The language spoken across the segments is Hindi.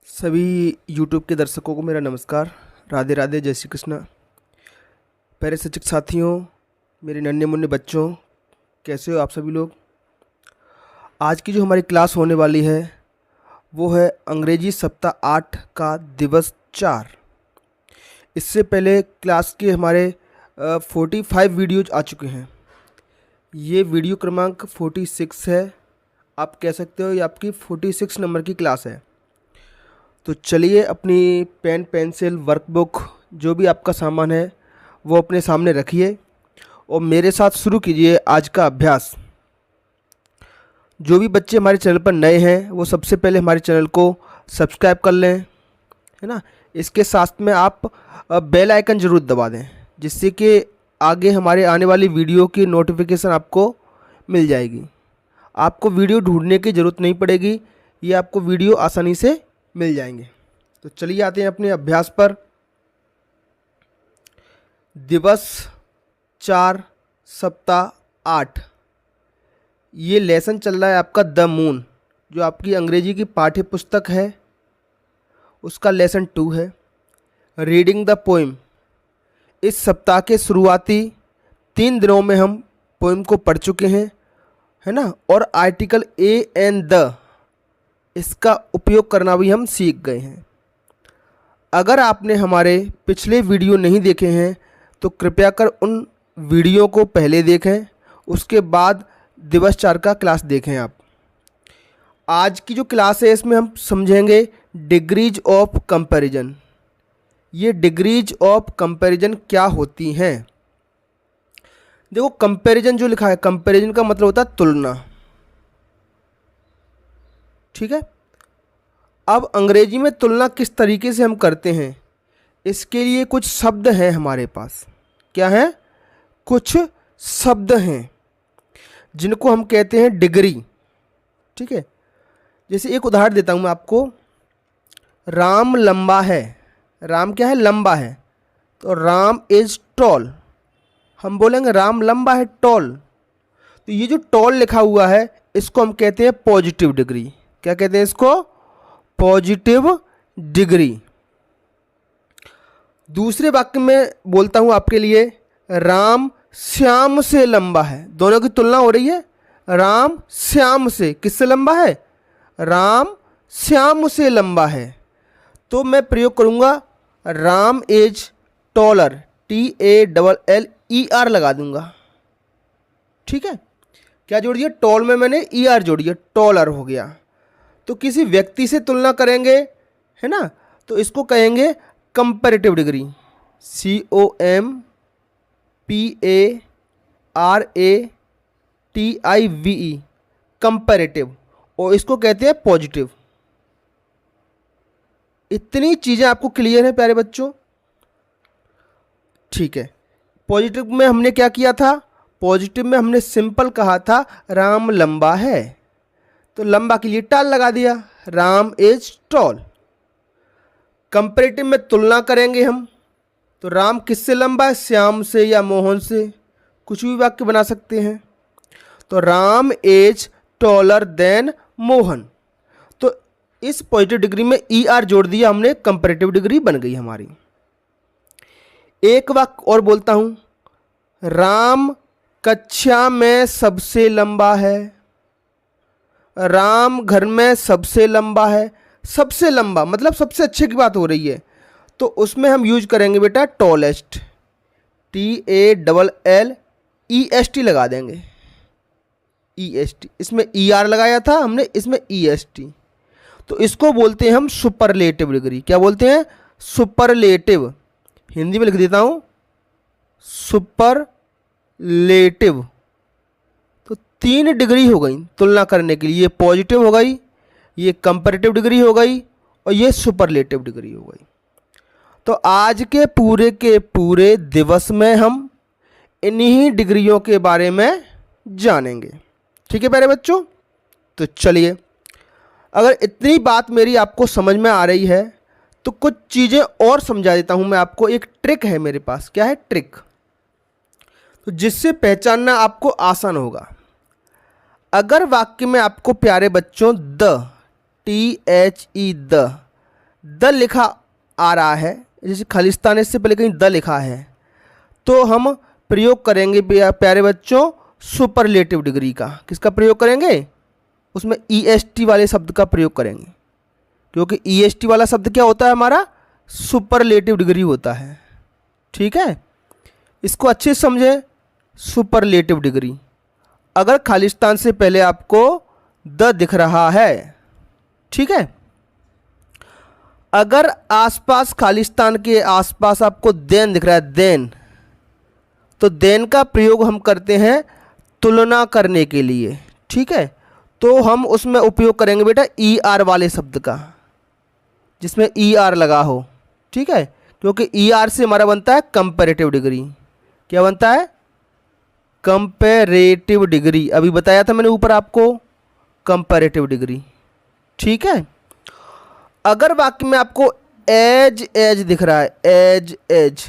सभी YouTube के दर्शकों को मेरा नमस्कार। राधे राधे, जय श्री कृष्ण। प्यारे शिक्षक साथियों, मेरे नन्हे मुन्ने बच्चों, कैसे हो आप सभी लोग। आज की जो हमारी क्लास होने वाली है वो है अंग्रेजी सप्ताह 8 का दिवस 4। इससे पहले क्लास के हमारे 45 वीडियोज आ चुके हैं। ये वीडियो क्रमांक 46 है, आप कह सकते हो ये आपकी 46 नंबर की क्लास है। तो चलिए अपनी पेन पेंसिल वर्कबुक जो भी आपका सामान है वो अपने सामने रखिए और मेरे साथ शुरू कीजिए आज का अभ्यास। जो भी बच्चे हमारे चैनल पर नए हैं वो सबसे पहले हमारे चैनल को सब्सक्राइब कर लें, है ना। इसके साथ में आप बेल आइकन ज़रूर दबा दें, जिससे कि आगे हमारे आने वाली वीडियो की नोटिफिकेशन आपको मिल जाएगी। आपको वीडियो ढूंढने की ज़रूरत नहीं पड़ेगी, ये आपको वीडियो आसानी से मिल जाएंगे। तो चलिए आते हैं अपने अभ्यास पर। दिवस 4 सप्ताह 8, ये लेसन चल रहा है आपका द मून, जो आपकी अंग्रेजी की पाठ्य पुस्तक है उसका लेसन 2 है। रीडिंग द पोइम, इस सप्ताह के शुरुआती 3 दिनों में हम पोइम को पढ़ चुके हैं, है ना। और आर्टिकल ए एंड द, इसका उपयोग करना भी हम सीख गए हैं। अगर आपने हमारे पिछले वीडियो नहीं देखे हैं तो कृपया कर उन वीडियो को पहले देखें, उसके बाद दिवस 4 का क्लास देखें आप। आज की जो क्लास है इसमें हम समझेंगे डिग्रीज ऑफ कंपैरिजन। ये डिग्रीज ऑफ कंपैरिजन क्या होती हैं। देखो, कंपैरिजन जो लिखा है, कंपैरिजन का मतलब होता है तुलना, ठीक है। अब अंग्रेजी में तुलना किस तरीके से हम करते हैं, इसके लिए कुछ शब्द हैं हमारे पास। क्या है? कुछ शब्द हैं जिनको हम कहते हैं डिग्री, ठीक है। जैसे एक उदाहरण देता हूँ मैं आपको। राम लंबा है। राम क्या है? लंबा है। तो राम इज टॉल, हम बोलेंगे राम लंबा है, टॉल। तो ये जो टॉल लिखा हुआ है इसको हम कहते हैं पॉजिटिव डिग्री। क्या कहते हैं इसको? Positive degree. दूसरे वाक्य में बोलता हूं आपके लिए, राम श्याम से लंबा है। दोनों की तुलना हो रही है। राम श्याम से, किससे लंबा है? राम श्याम से लंबा है। तो मैं प्रयोग करूंगा राम इज टॉलर, TALLER लगा दूंगा, ठीक है। क्या जोड़ दिया? टॉल में मैंने ER जोड़ दिया, टॉलर हो गया। तो किसी व्यक्ति से तुलना करेंगे, है ना, तो इसको कहेंगे कंपैरेटिव डिग्री, COMPARATIVE, कंपैरेटिव। और इसको कहते हैं पॉजिटिव। इतनी चीज़ें आपको क्लियर है प्यारे बच्चों? ठीक है। पॉजिटिव में हमने क्या किया था? पॉजिटिव में हमने सिंपल कहा था राम लंबा है, तो लंबा के लिए टाल लगा दिया, राम इज टॉल। कंपैरेटिव में तुलना करेंगे हम, तो राम किससे लंबा है? श्याम से या मोहन से, कुछ भी वाक्य बना सकते हैं। तो Ram is taller than Mohan. तो इस पॉजिटिव डिग्री में ER जोड़ दिया हमने, कंपैरेटिव डिग्री बन गई हमारी। एक वाक्य और बोलता हूं, राम कक्षा में सबसे लंबा है। राम घर में सबसे लंबा है। सबसे लंबा मतलब सबसे अच्छे की बात हो रही है, तो उसमें हम यूज करेंगे बेटा टॉलेस्ट, TALLEST लगा देंगे, EST। इसमें ER लगाया था हमने, इसमें EST। तो इसको बोलते हैं हम सुपरलेटिव डिग्री। क्या बोलते हैं? सुपरलेटिव। हिंदी में लिख देता हूं, सुपरलेटिव। तो 3 डिग्री हो गई तुलना करने के लिए। ये पॉजिटिव हो गई, ये कंपैरेटिव डिग्री हो गई, और ये सुपरलेटिव डिग्री हो गई। तो आज के पूरे दिवस में हम इन्हीं डिग्रियों के बारे में जानेंगे, ठीक है प्यारे बच्चों। तो चलिए, अगर इतनी बात मेरी आपको समझ में आ रही है तो कुछ चीज़ें और समझा देता हूं मैं आपको। एक ट्रिक है मेरे पास। क्या है? ट्रिक, तो जिससे पहचानना आपको आसान होगा। अगर वाक्य में आपको प्यारे बच्चों द, THE द द लिखा आ रहा है, जैसे खालिस्तान इससे पहले कहीं द लिखा है, तो हम प्रयोग करेंगे प्यारे बच्चों सुपरलेटिव डिग्री का। किसका प्रयोग करेंगे? उसमें EST वाले शब्द का प्रयोग करेंगे, क्योंकि EST वाला शब्द क्या होता है हमारा? सुपरलेटिव डिग्री होता है। ठीक है, इसको अच्छे से समझे। सुपरलेटिव डिग्री, अगर खालिस्तान से पहले आपको द दिख रहा है, ठीक है, अगर आसपास खालिस्तान के आसपास आपको देन दिख रहा है, देन, तो देन का प्रयोग हम करते हैं तुलना करने के लिए। ठीक है, तो हम उसमें उपयोग करेंगे बेटा ER वाले शब्द का, जिसमें ER लगा हो। ठीक है, क्योंकि ER से हमारा बनता है कंपैरेटिव डिग्री। क्या बनता है? Comparative degree. अभी बताया था मैंने ऊपर आपको, कंपैरेटिव डिग्री। ठीक है, अगर वाक्य में आपको एज दिख रहा है, एज,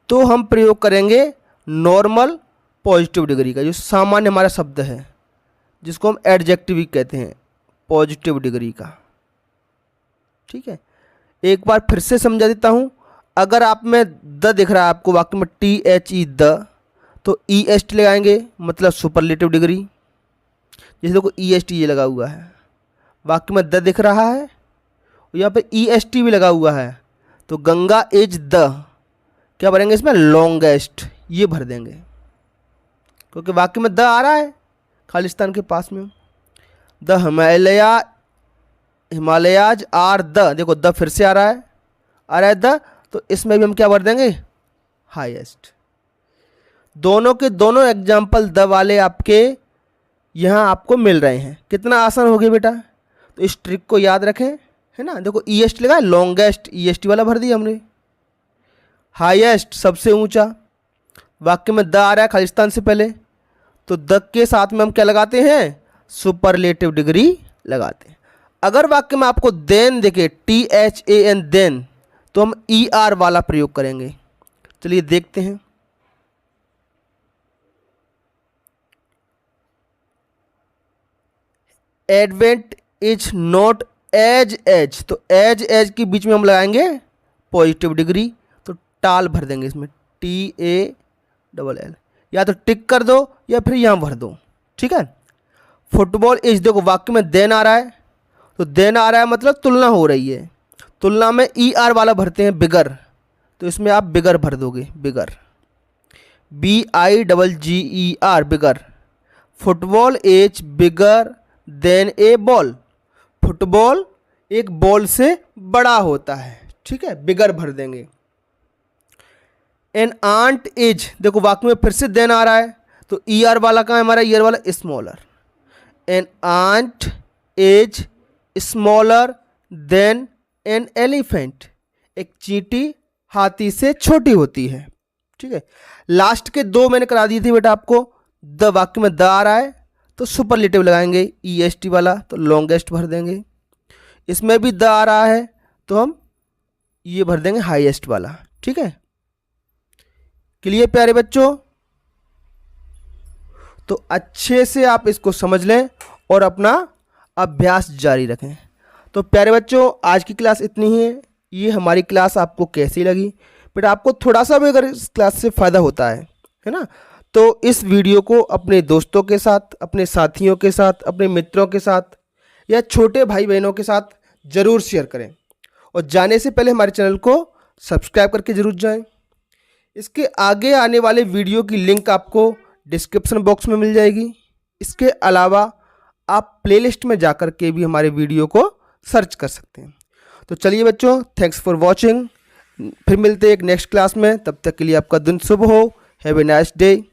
तो हम प्रयोग करेंगे नॉर्मल पॉजिटिव डिग्री का, जो सामान्य हमारा शब्द है, जिसको हम एडजेक्टिव कहते हैं, पॉजिटिव डिग्री का। ठीक है, एक बार फिर से समझा देता हूँ। अगर आप में द दिख रहा है आपको वाक्य में THE द, तो EST लगाएंगे, मतलब सुपरलेटिव डिग्री। जैसे देखो EST ये लगा हुआ है, वाक्य में द दिख रहा है, यहाँ पे EST भी लगा हुआ है, तो गंगा इज द, क्या भरेंगे इसमें? लॉन्गेस्ट, ये भर देंगे, क्योंकि वाक्य में द आ रहा है खालिस्तान के पास में। द हिमालयाज आर द, देखो द फिर से आ रहा है द, तो इसमें भी हम क्या भर देंगे? हाईएस्ट। दोनों के दोनों एग्जाम्पल द वाले आपके यहाँ आपको मिल रहे हैं। कितना आसान हो गया बेटा, तो इस ट्रिक को याद रखें, है ना। देखो EST लगा, लॉन्गेस्ट EST वाला भर दिया हमने। हाईएस्ट सबसे ऊंचा, वाक्य में द आ रहा है खालिस्तान से पहले, तो द के साथ में हम क्या लगाते हैं? सुपरलेटिव डिग्री लगाते हैं। अगर वाक्य में आपको देन देखे, THAN देन, तो हम ER वाला प्रयोग करेंगे। चलिए देखते हैं। एडवेंट इज नॉट एज, तो एज के बीच में हम लगाएंगे पॉजिटिव डिग्री, तो टाल भर देंगे इसमें, TALL, या तो टिक कर दो या फिर यहाँ भर दो। ठीक है, फुटबॉल इज, देखो वाक्य में देन आ रहा है, तो देन आ रहा है मतलब तुलना हो रही है, तुलना में ER वाला भरते हैं बिगर, तो इसमें आप बिगर भर दोगे, बिगर, BIGGER, bigger. Football is bigger than A ball, football एक बॉल से बड़ा होता है। ठीक है, बिगर भर देंगे। एन आंट इज, देखो वाक्य में फिर से देन आ रहा है, तो ER वाला कहाँ है हमारा? ER वाला smaller. An ant is smaller than an elephant, एक चींटी हाथी से छोटी होती है। ठीक है, लास्ट के दो मैंने करा दी थी बेटा आपको। द, वाक्य में द आ रहा है तो सुपरलेटिव लगाएंगे EST वाला, तो लॉन्गेस्ट भर देंगे। इसमें भी द आ रहा है तो हम ये भर देंगे हाईएस्ट वाला। ठीक है, क्लियर प्यारे बच्चों? तो अच्छे से आप इसको समझ लें और अपना अभ्यास जारी रखें। तो प्यारे बच्चों, आज की क्लास इतनी ही है। ये हमारी क्लास आपको कैसी लगी बेटा? आपको थोड़ा सा भी अगर इस क्लास से फ़ायदा होता है ना, तो इस वीडियो को अपने दोस्तों के साथ, अपने साथियों के साथ, अपने मित्रों के साथ या छोटे भाई बहनों के साथ ज़रूर शेयर करें। और जाने से पहले हमारे चैनल को सब्सक्राइब करके ज़रूर जाएं। इसके आगे आने वाले वीडियो की लिंक आपको डिस्क्रिप्शन बॉक्स में मिल जाएगी। इसके अलावा आप प्लेलिस्ट में जाकर के भी हमारे वीडियो को सर्च कर सकते हैं। तो चलिए बच्चों, थैंक्स फॉर वॉचिंग। फिर मिलते हैं एक नेक्स्ट क्लास में। तब तक के लिए आपका दिन शुभ हो। Have a nice day.